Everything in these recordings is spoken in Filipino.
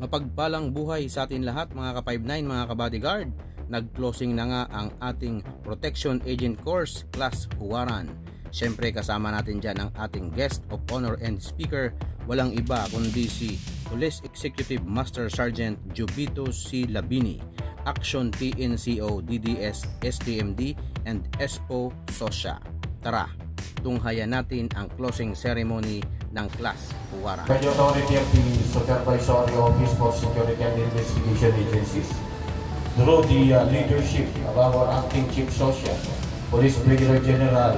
Mapagpalang buhay sa atin lahat mga ka-59, mga ka-bodyguard. Nag-closing na nga ang ating Protection Agent Course Class Huwaran. Siyempre kasama natin dyan ang ating guest of honor and speaker. Walang iba kundi si Police Executive Master Sergeant Jubito C. Labini, Action PNCO DDS STMD and ESPO SOSYA. Tara, tunghayan natin ang closing ceremony ng Class Huwaran. By the authority of the Supervisory Office for Security and Investigation Agencies, through the leadership of our Acting Chief Social, Police Brigadier General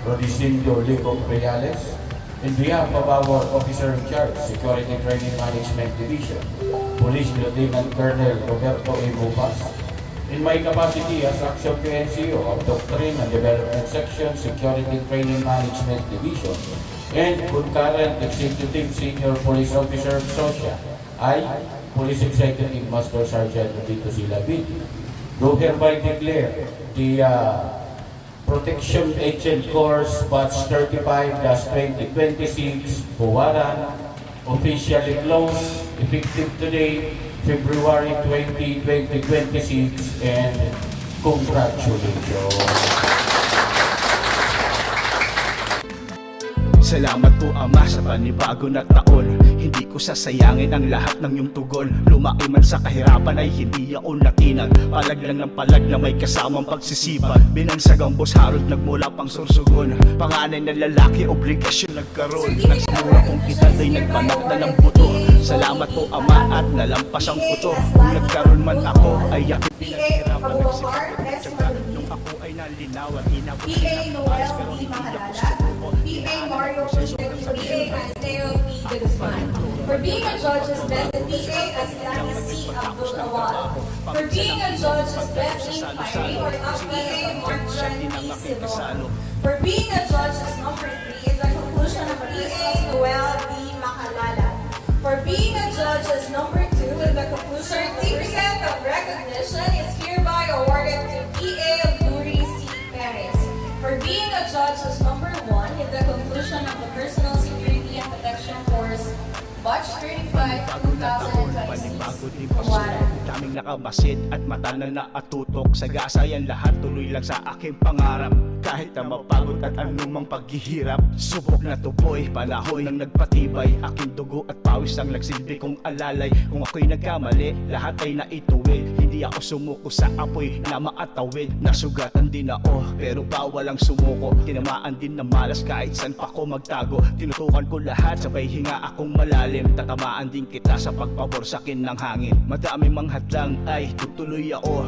Rodicindo Lico Reales, in behalf of our Officer in Charge, Security Training Management Division, Police Lieutenant Colonel Roberto A. Bupas, in my capacity as Action PNCO of Doctrine and Development Section, Security Training Management Division, and concurrent Executive Senior Police Officer SOSYA, I, Police Executive Master Sergeant Jubito C. Labini, do hereby declare the Protection Agent Course Batch 35-2026 Huwaran officially closed, effective today, February 20, 2026, and congratulations. Salamat po Ama sa panibago na taon. Hindi ko sasayangin ang lahat ng iyong tugon. Lumaki man sa kahirapan ay hindi ako natinag. Palag lang ng palag na may kasamang pagsisipag. Binansag ang boss Harold nagmula pang sursugon. Panganay na lalaki obligasyon nagkaroon. Nagsimula kong kita ay nagpanak na ng buto. Salamat po Ama at nalampas ang puto. Kung nagkaroon man ako ay aking pinaghirapan. Nagsimula nung ako ay nalinaw at inabot PA Noel P. Mahalala, PA Mario Pushkin, PA Isaiah P. Guzman. For being a judge is best, PA Aslani C. Abdul Awad. For being a judge is best in firing or PA Marjan P. Silon. For being a judge is number 3 is the conclusion of PA Noel B. Mahalala. For being a judge is number 2 is the conclusion. Certificate of recognition is hereby awarded to PA Luri C. Perez. For being a judge is number 1 is the conclusion of the Personal Security and Protection Course Batch 35, 2026. Huwaran. Daming nakabasid at mata na naatutok. Sagasayan lahat, tuloy lang sa aking pangarap. Kahit na mapagod at anumang paghihirap, subok na tupoy, panahon nang nagpatibay. Aking dugo at pawis ang nagsilbi kong alalay. Kung ako'y nagkamali, lahat ay naituwid. Hindi ako sumuko sa apoy na maatawid. Nasugatan din ako, pero bawal ang sumuko. Tinamaan din na malas kahit saan pa ko magtago. Tinutukan ko lahat, sabay hinga akong malalim. Tatamaan din kita sa pagpabor sa akin ng hangin. Madaming manghadlang ay tutuloy ako.